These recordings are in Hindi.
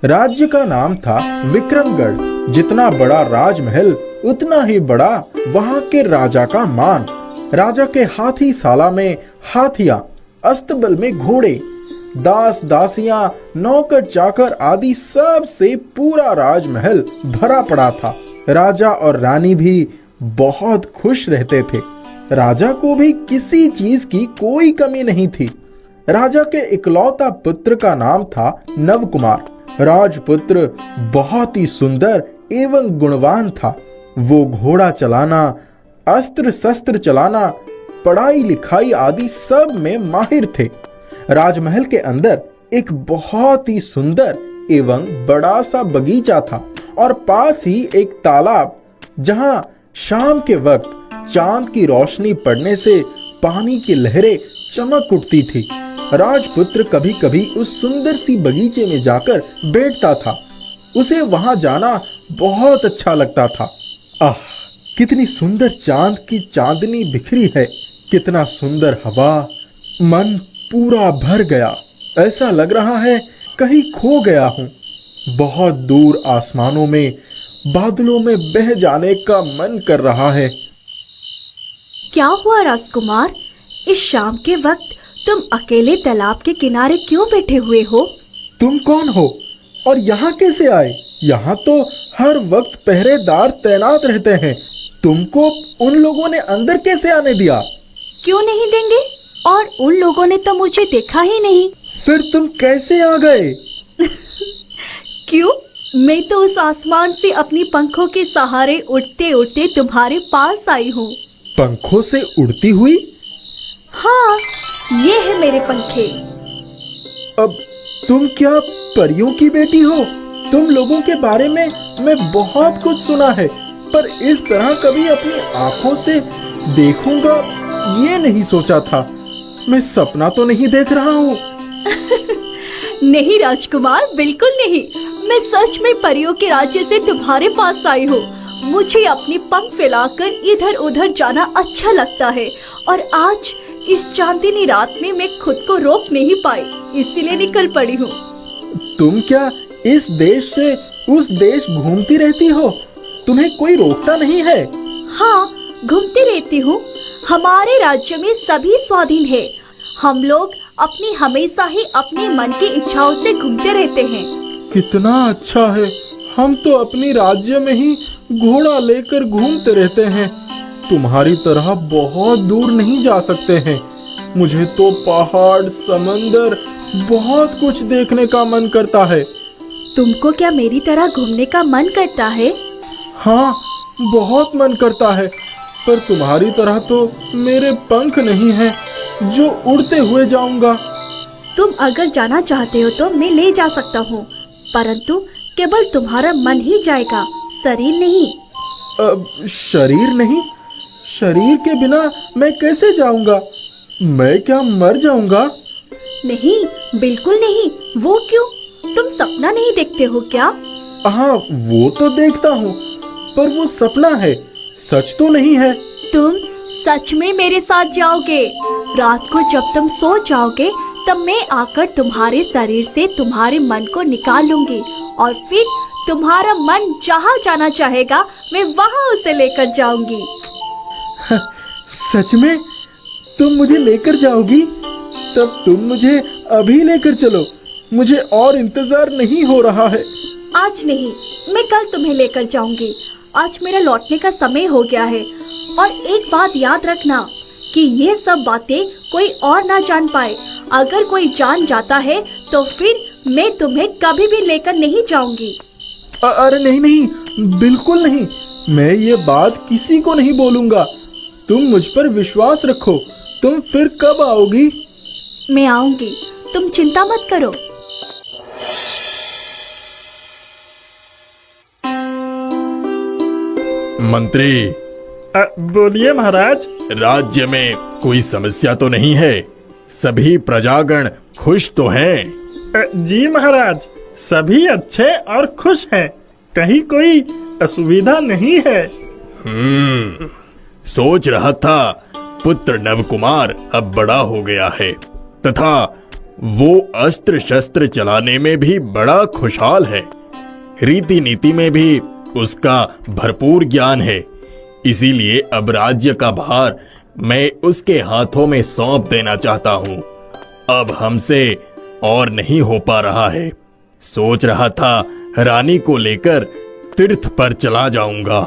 राज्य का नाम था विक्रमगढ़। जितना बड़ा राजमहल उतना ही बड़ा वहाँ के राजा का मान। राजा के हाथी साला में हाथियां, अस्तबल में घोड़े, दास दासियां, नौकर चाकर आदि सब से पूरा राजमहल भरा पड़ा था। राजा और रानी भी बहुत खुश रहते थे। राजा को भी किसी चीज की कोई कमी नहीं थी। राजा के इकलौता पुत्र का नाम था नवकुमार। राजपुत्र बहुत ही सुंदर एवं गुणवान था। वो घोड़ा चलाना, अस्त्र शस्त्र चलाना, पढ़ाई लिखाई आदि सब में माहिर थे। राजमहल के अंदर एक बहुत ही सुंदर एवं बड़ा सा बगीचा था और पास ही एक तालाब, जहां शाम के वक्त चांद की रोशनी पड़ने से पानी की लहरें चमक उठती थी। राजपुत्र कभी कभी उस सुंदर सी बगीचे में जाकर बैठता था। उसे वहां जाना बहुत अच्छा लगता था। आह, कितनी सुंदर चांद की चांदनी बिखरी है, कितना सुंदर हवा। मन पूरा भर गया। ऐसा लग रहा है कहीं खो गया हूँ। बहुत दूर आसमानों में बादलों में बह जाने का मन कर रहा है। क्या हुआ राजकुमार? इस शाम के वक्त तुम अकेले तालाब के किनारे क्यों बैठे हुए हो? तुम कौन हो और यहाँ कैसे आए? यहाँ तो हर वक्त पहरेदार तैनात रहते हैं। तुमको उन लोगों ने अंदर कैसे आने दिया? क्यों नहीं देंगे? और उन लोगों ने तो मुझे देखा ही नहीं। फिर तुम कैसे आ गए? क्यों? मैं तो उस आसमान से अपनी पंखों के सहारे उड़ते उड़ते तुम्हारे पास आई हूँ। पंखों से उड़ती हुई? हाँ, ये है मेरे पंखे। अब तुम क्या परियों की बेटी हो? तुम लोगों के बारे में मैं बहुत कुछ सुना है, पर इस तरह कभी अपनी आंखों से देखूंगा ये नहीं सोचा था। मैं सपना तो नहीं देख रहा हूँ? नहीं राजकुमार, बिल्कुल नहीं। मैं सच में परियों के राज्य से तुम्हारे पास आई हूँ। मुझे अपनी पंख फैलाकर इधर उधर जाना अच्छा लगता है और आज इस चांदनी रात में मैं खुद को रोक नहीं पाई, इसीलिए निकल पड़ी हूँ। तुम क्या इस देश से उस देश घूमती रहती हो? तुम्हें कोई रोकता नहीं है? हाँ, घूमती रहती हूँ। हमारे राज्य में सभी स्वाधीन है। हम लोग अपनी हमेशा ही अपने मन की इच्छाओं से घूमते रहते हैं। कितना अच्छा है। हम तो अपनी राज्य में ही घोड़ा लेकर घूमते रहते हैं। तुम्हारी तरह बहुत दूर नहीं जा सकते हैं। मुझे तो पहाड़, समंदर, बहुत कुछ देखने का मन करता है। तुमको क्या मेरी तरह घूमने का मन करता है? हाँ, बहुत मन करता है, पर तुम्हारी तरह तो मेरे पंख नहीं हैं जो उड़ते हुए जाऊंगा। तुम अगर जाना चाहते हो तो मैं ले जा सकता हूँ, परंतु केवल तुम्हारा मन ही जाएगा, शरीर नहीं। अब शरीर नहीं? शरीर के बिना मैं कैसे जाऊंगा? मैं क्या मर जाऊंगा? नहीं, बिल्कुल नहीं। वो क्यों? तुम सपना नहीं देखते हो क्या? हाँ, वो तो देखता हूँ, पर वो सपना है, सच तो नहीं है। तुम सच में मेरे साथ जाओगे? रात को जब तुम सो जाओगे तब मैं आकर तुम्हारे शरीर से तुम्हारे मन को निकाल लूंगी और फिर तुम्हारा मन जहाँ जाना चाहेगा मैं वहाँ उसे लेकर जाऊंगी। सच में? तुम मुझे लेकर जाओगी? तब तुम मुझे अभी लेकर चलो। मुझे और इंतजार नहीं हो रहा है। आज नहीं, मैं कल तुम्हें लेकर जाऊंगी। आज मेरा लौटने का समय हो गया है। और एक बात याद रखना कि ये सब बातें कोई और ना जान पाए। अगर कोई जान जाता है तो फिर मैं तुम्हें कभी भी लेकर नहीं जाऊंगी। अरे नहीं नहीं, बिल्कुल नहीं। मैं ये बात किसी को नहीं बोलूंगा। तुम मुझ पर विश्वास रखो। तुम फिर कब आओगी? मैं आऊंगी, तुम चिंता मत करो। मंत्री। बोलिए महाराज। राज्य में कोई समस्या तो नहीं है? सभी प्रजागण खुश तो हैं? जी महाराज, सभी अच्छे और खुश हैं। कहीं कोई असुविधा नहीं है। सोच रहा था पुत्र नवकुमार अब बड़ा हो गया है तथा वो अस्त्र शस्त्र चलाने में भी बड़ा खुशहाल है। रीति नीति में भी उसका भरपूर ज्ञान है। इसीलिए अब राज्य का भार मैं उसके हाथों में सौंप देना चाहता हूँ। अब हमसे और नहीं हो पा रहा है। सोच रहा था रानी को लेकर तीर्थ पर चला जाऊंगा।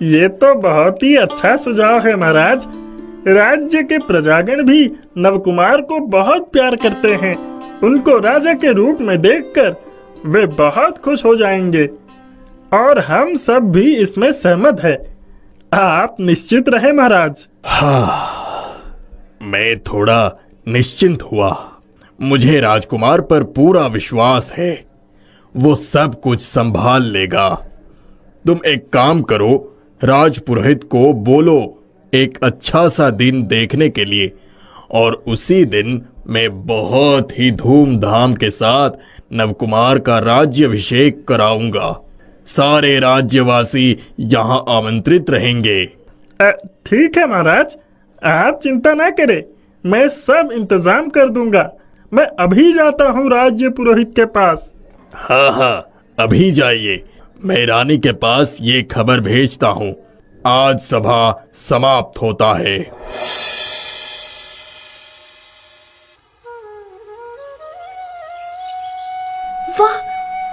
ये तो बहुत ही अच्छा सुझाव है महाराज। राज्य के प्रजागण भी नवकुमार को बहुत प्यार करते हैं। उनको राजा के रूप में देखकर वे बहुत खुश हो जाएंगे और हम सब भी इसमें सहमत है। आप निश्चित रहे महाराज। मैं थोड़ा निश्चिंत हुआ। मुझे राजकुमार पर पूरा विश्वास है। वो सब कुछ संभाल लेगा। तुम एक काम करो, राजपुरोहित को बोलो एक अच्छा सा दिन देखने के लिए, और उसी दिन मैं बहुत ही धूमधाम के साथ नवकुमार का राज्याभिषेक कराऊंगा। सारे राज्यवासी यहाँ आमंत्रित रहेंगे। ठीक है महाराज, आप चिंता ना करें, मैं सब इंतजाम कर दूंगा। मैं अभी जाता हूँ राज्य पुरोहित के पास। हाँ, अभी जाइए। मैं रानी के पास ये खबर भेजता हूँ, आज सभा समाप्त होता है। वाह,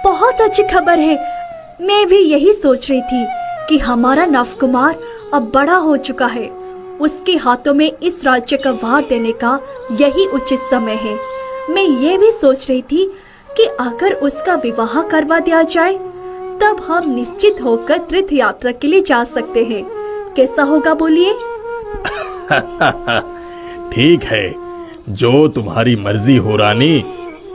बहुत अच्छी खबर है। मैं भी यही सोच रही थी कि हमारा नवकुमार अब बड़ा हो चुका है। उसके हाथों में इस राज्य का भार देने का यही उचित समय है। मैं ये भी सोच रही थी कि अगर उसका विवाह करवा दिया जाए तब हम निश्चित होकर तीर्थ यात्रा के लिए जा सकते हैं। कैसा होगा बोलिए? ठीक है, जो तुम्हारी मर्जी हो रानी,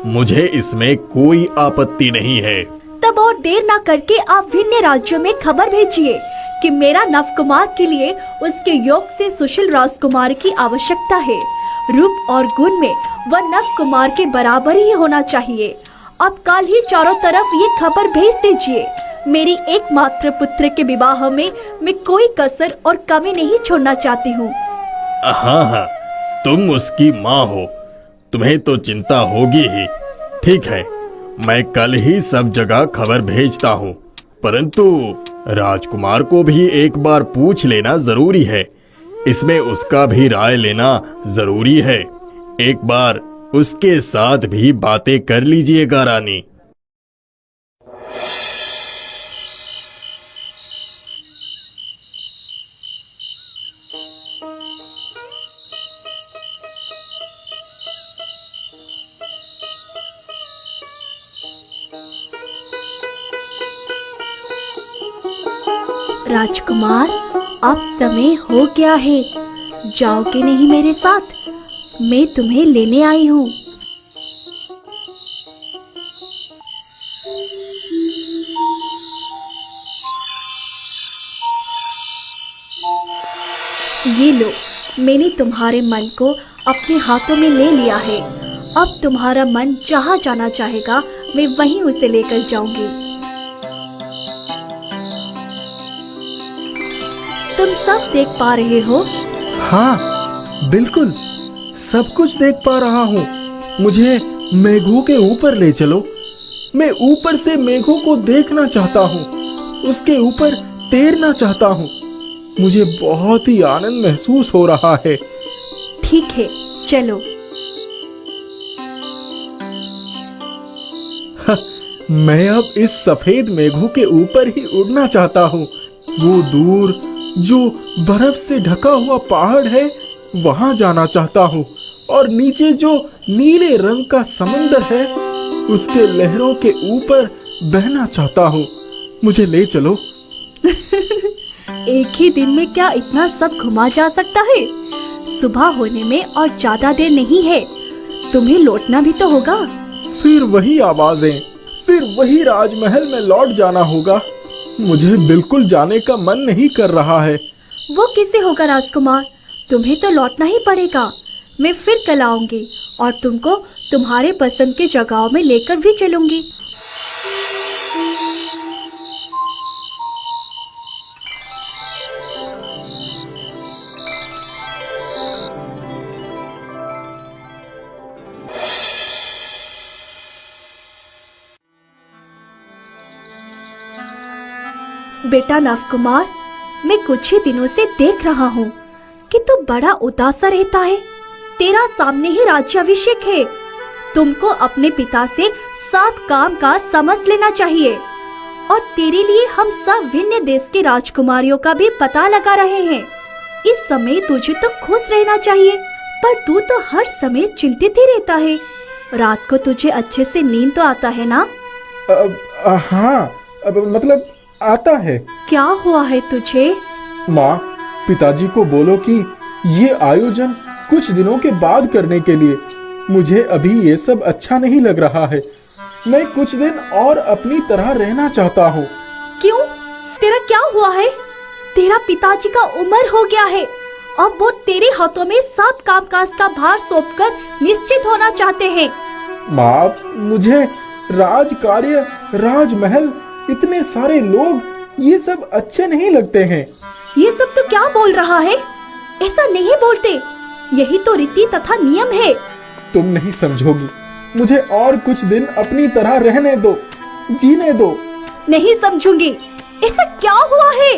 मुझे इसमें कोई आपत्ति नहीं है। तब और देर ना करके आप भिन्न राज्यों में खबर भेजिए कि मेरा नवकुमार के लिए उसके योग से सुशील राजकुमार की आवश्यकता है। रूप और गुण में वह नवकुमार के बराबर ही होना चाहिए। अब कल ही चारों तरफ ये खबर भेज दीजिए। मेरी एकमात्र पुत्र के विवाह में मैं कोई कसर और कमी नहीं छोड़ना चाहती हूँ। हाँ, तुम उसकी माँ हो, तुम्हें तो चिंता होगी ही। ठीक है, मैं कल ही सब जगह खबर भेजता हूँ, परंतु राजकुमार को भी एक बार पूछ लेना जरूरी है। इसमें उसका भी राय लेना जरूरी है। एक बार उसके साथ भी बातें कर लीजिएगा रानी। राजकुमार, अब समय हो गया है। जाओगे नहीं मेरे साथ? मैं तुम्हें लेने आई हूँ। ये लो, मैंने तुम्हारे मन को अपने हाथों में ले लिया है। अब तुम्हारा मन जहाँ जाना चाहेगा मैं वहीं उसे लेकर जाऊंगी। तुम सब देख पा रहे हो? हाँ, बिल्कुल सब कुछ देख पा रहा हूँ। मुझे मेघों के ऊपर ले चलो। मैं ऊपर से मेघों को देखना चाहता हूँ, उसके ऊपर तैरना चाहता हूँ। मुझे बहुत ही आनंद महसूस हो रहा है। ठीक है, चलो। मैं अब इस सफेद मेघों के ऊपर ही उड़ना चाहता हूँ। वो दूर जो बर्फ से ढका हुआ पहाड़ है वहां जाना चाहता हूँ, और नीचे जो नीले रंग का समंदर है उसके लहरों के ऊपर बहना चाहता हूँ। मुझे ले चलो। एक ही दिन में क्या इतना सब घुमा जा सकता है? सुबह होने में और ज्यादा देर नहीं है। तुम्हें लौटना भी तो होगा। फिर वही आवाजें, फिर वही राजमहल में लौट जाना होगा। मुझे बिल्कुल जाने का मन नहीं कर रहा है। वो कैसे होगा राजकुमार? तुम्हें तो लौटना ही पड़ेगा। मैं फिर कल आऊंगी और तुमको तुम्हारे पसंद के जगहों में लेकर भी चलूंगी। बेटा नव कुमार, मैं कुछ ही दिनों से देख रहा हूँ कि तू बड़ा उदास सा रहता है। तेरा सामने ही राज्याभिषेक है। तुमको अपने पिता से सब काम काज समझ लेना चाहिए। और तेरे लिए हम सब विन्य देश के राजकुमारियों का भी पता लगा रहे हैं। इस समय तुझे तो खुश रहना चाहिए, पर तू तो हर समय चिंतित ही रहता है। रात को तुझे अच्छे से नींद तो आता है ना? हाँ, मतलब आता है। क्या हुआ है तुझे? माँ, पिताजी को बोलो कि ये आयोजन कुछ दिनों के बाद करने के लिए। मुझे अभी ये सब अच्छा नहीं लग रहा है। मैं कुछ दिन और अपनी तरह रहना चाहता हूँ। क्यों? तेरा क्या हुआ है? तेरा पिताजी का उम्र हो गया है। अब वो तेरे हाथों में सब कामकाज का भार सौंपकर निश्चित होना चाहते हैं। माँ, मुझे राज कार्य, राजमहल, इतने सारे लोग, ये सब अच्छे नहीं लगते हैं। ये सब तो क्या बोल रहा है? ऐसा नहीं बोलते। यही तो रीति तथा नियम है। तुम नहीं समझोगी। मुझे और कुछ दिन अपनी तरह रहने दो, जीने दो। नहीं समझूंगी। ऐसा क्या हुआ है?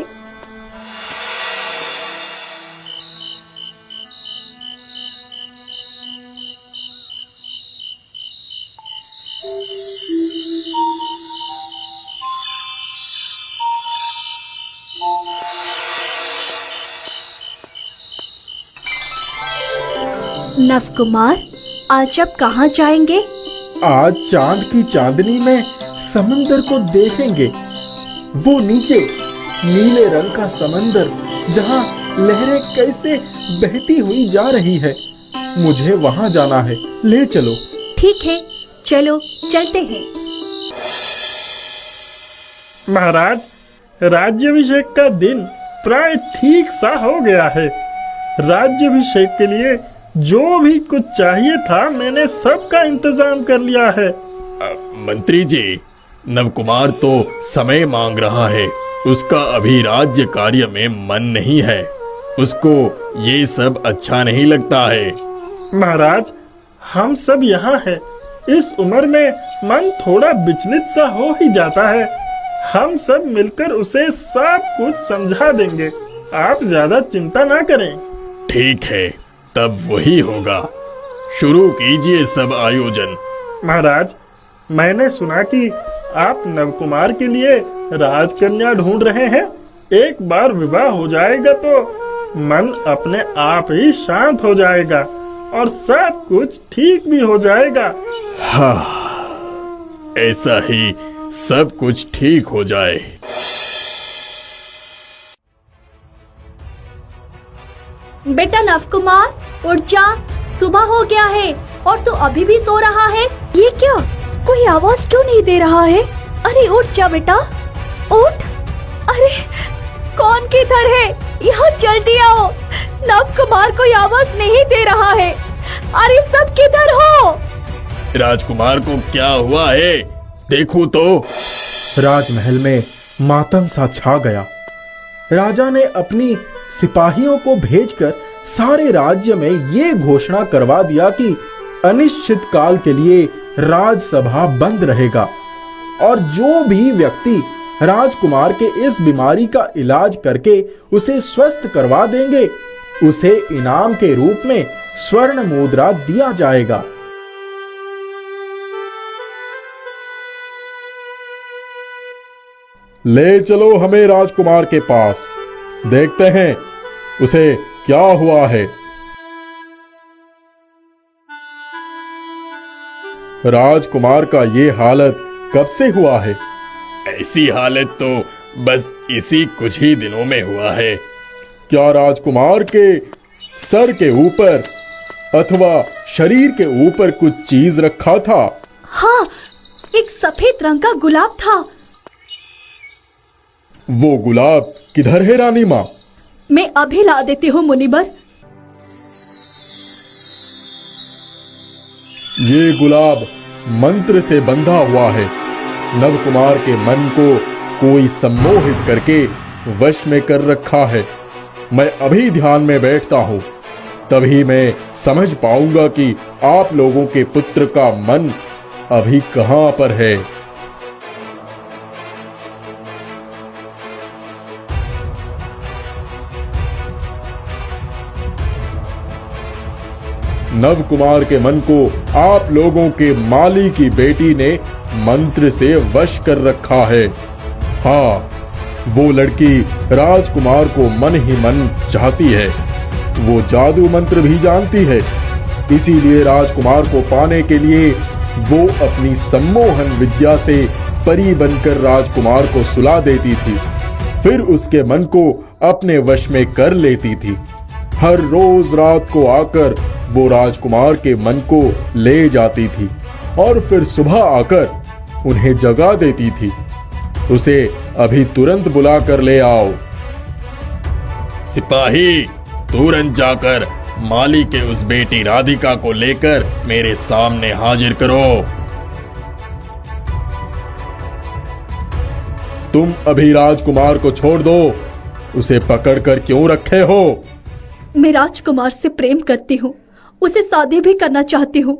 नव कुमार, आज आप कहाँ जाएंगे? आज चांद की चांदनी में समंदर को देखेंगे। वो नीचे नीले रंग का समंदर, जहाँ लहरें कैसे बहती हुई जा रही है। मुझे वहाँ जाना है। ले चलो। ठीक है, चलो चलते हैं। महाराज, राज्याभिषेक का दिन प्राय ठीक सा हो गया है। राज्याभिषेक के लिए जो भी कुछ चाहिए था, मैंने सबका इंतजाम कर लिया है। मंत्री जी, नवकुमार तो समय मांग रहा है। उसका अभी राज्य कार्य में मन नहीं है। उसको ये सब अच्छा नहीं लगता है। महाराज, हम सब यहाँ हैं। इस उम्र में मन थोड़ा विचलित सा हो ही जाता है। हम सब मिलकर उसे सब कुछ समझा देंगे। आप ज्यादा चिंता ना करें। ठीक है, तब वही होगा। शुरू कीजिए सब आयोजन। महाराज, मैंने सुना कि आप नवकुमार के लिए राजकन्या ढूंढ रहे हैं। एक बार विवाह हो जाएगा तो मन अपने आप ही शांत हो जाएगा और सब कुछ ठीक भी हो जाएगा। हाँ, ऐसा ही सब कुछ ठीक हो जाए। बेटा नव कुमार, उठ जा। सुबह हो गया है और तू अभी भी सो रहा है। ये क्या? कोई आवाज क्यों नहीं दे रहा है? अरे उठ जा बेटा, उठ। अरे कौन किधर है? यहाँ जल्दी आओ। नव कुमार कोई आवाज नहीं दे रहा है। अरे सब किधर हो? राजकुमार को क्या हुआ है? देखो तो। राजमहल में मातम सा छा गया। राजा ने अपनी सिपाहियों को भेजकर सारे राज्य में ये घोषणा करवा दिया कि अनिश्चित काल के लिए राजसभा बंद रहेगा और जो भी व्यक्ति राजकुमार के इस बीमारी का इलाज करके उसे स्वस्थ करवा देंगे, उसे इनाम के रूप में स्वर्ण मुद्रा दिया जाएगा। ले चलो हमें राजकुमार के पास। देखते हैं उसे क्या हुआ है। राजकुमार का ये हालत कब से हुआ है? ऐसी हालत तो बस इसी कुछ ही दिनों में हुआ है। क्या राजकुमार के सर के ऊपर अथवा शरीर के ऊपर कुछ चीज रखा था? हाँ, एक सफेद रंग का गुलाब था। वो गुलाब किधर है रानी माँ? मैं अभी ला देती हूँ मुनिबर। ये गुलाब मंत्र से बंधा हुआ है। नवकुमार के मन को कोई सम्मोहित करके वश में कर रखा है। मैं अभी ध्यान में बैठता हूँ, तभी मैं समझ पाऊंगा कि आप लोगों के पुत्र का मन अभी कहाँ पर है। नव कुमार के मन को आप लोगों के माली की बेटी ने मंत्र से वश कर रखा है। हाँ, वो लड़की राजकुमार को मन ही मन चाहती है। वो जादू मंत्र भी जानती है, इसीलिए राजकुमार को पाने के लिए वो अपनी सम्मोहन विद्या से परी बनकर राजकुमार को सुला देती थी, फिर उसके मन को अपने वश में कर लेती थी। हर रोज रात को आकर वो राजकुमार के मन को ले जाती थी और फिर सुबह आकर उन्हें जगा देती थी। उसे अभी तुरंत बुला कर ले आओ। सिपाही, तुरंत जाकर माली के उस बेटी राधिका को लेकर मेरे सामने हाजिर करो। तुम अभी राजकुमार को छोड़ दो, उसे पकड़कर क्यों रखे हो? मैं राजकुमार से प्रेम करती हूँ, उसे शादी भी करना चाहती हूँ,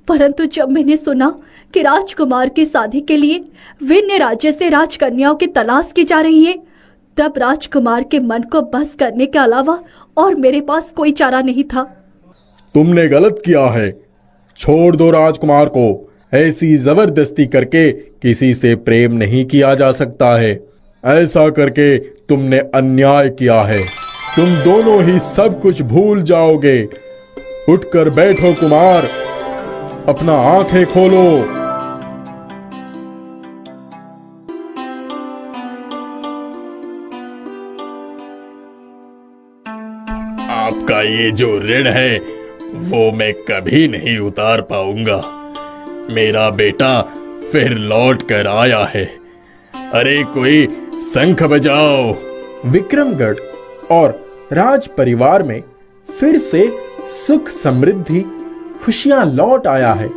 परंतु जब मैंने सुना कि राजकुमार की शादी के लिए विन्य राज्य से राजकन्याओं की तलाश की जा रही है, तब राजकुमार के मन को बस करने के अलावा और मेरे पास कोई चारा नहीं था। तुमने गलत किया है, छोड़ दो राजकुमार को। ऐसी जबरदस्ती करके किसी से प्रेम नहीं किया जा सकता है। ऐसा करके तुमने अन्याय किया है। तुम दोनों ही सब कुछ भूल जाओगे। उठकर बैठो कुमार, अपना आंखें खोलो। आपका ये जो ऋण है वो मैं कभी नहीं उतार पाऊंगा। मेरा बेटा फिर लौट कर आया है। अरे कोई शंख बजाओ। विक्रमगढ़ और राज परिवार में फिर से सुख समृद्धि खुशियां लौट आया है।